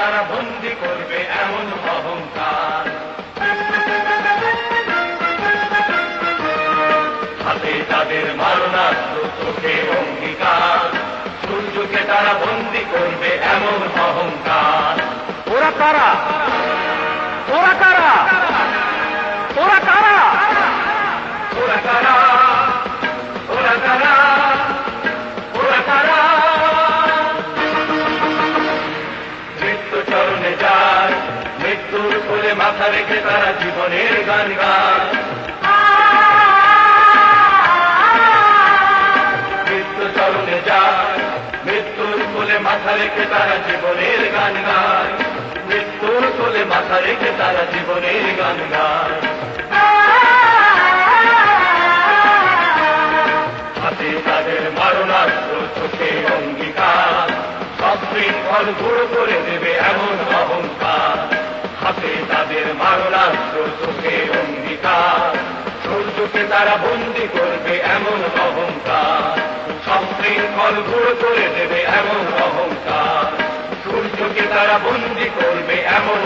তারা বন্দী করবে এমন অহংকার। হাতে তাদের মারণাস্ত্র, চোখে অঙ্গীকার, সূর্যকে তারা বন্দী করবে এমন অহংকার। ওরা কারা? ওরা কারা? ওরা কারা? ওরা কারা? ওরা কারা? ওরা কারা? মৃত্যু চরণে যায়, মৃত্যুর কোলে মাথা রেখে তারা জীবনের গান গায়। মৃত্যু চরণে যায়, মৃত্যুর কোলে মাথা রেখে তারা জীবনের গান গায়। মৃত্যুর কোলে মাথা রেখে তারা জীবনের গান গায়। হাতে তাদের মারণাস্ত্র, চোখে অঙ্গীকার, সব শৃঙ্খল গুঁড়ো করে দেবে এমন অহংকার। হাতে তাদের মারণাস্ত্র, চোখে অঙ্গীকার, সূর্যকে তারা বন্দী করবে এমন অহংকার। সব শৃঙ্খল গুঁড়ো করে দেবে এমন অহংকার। সূর্যকে তারা বন্দী করবে এমন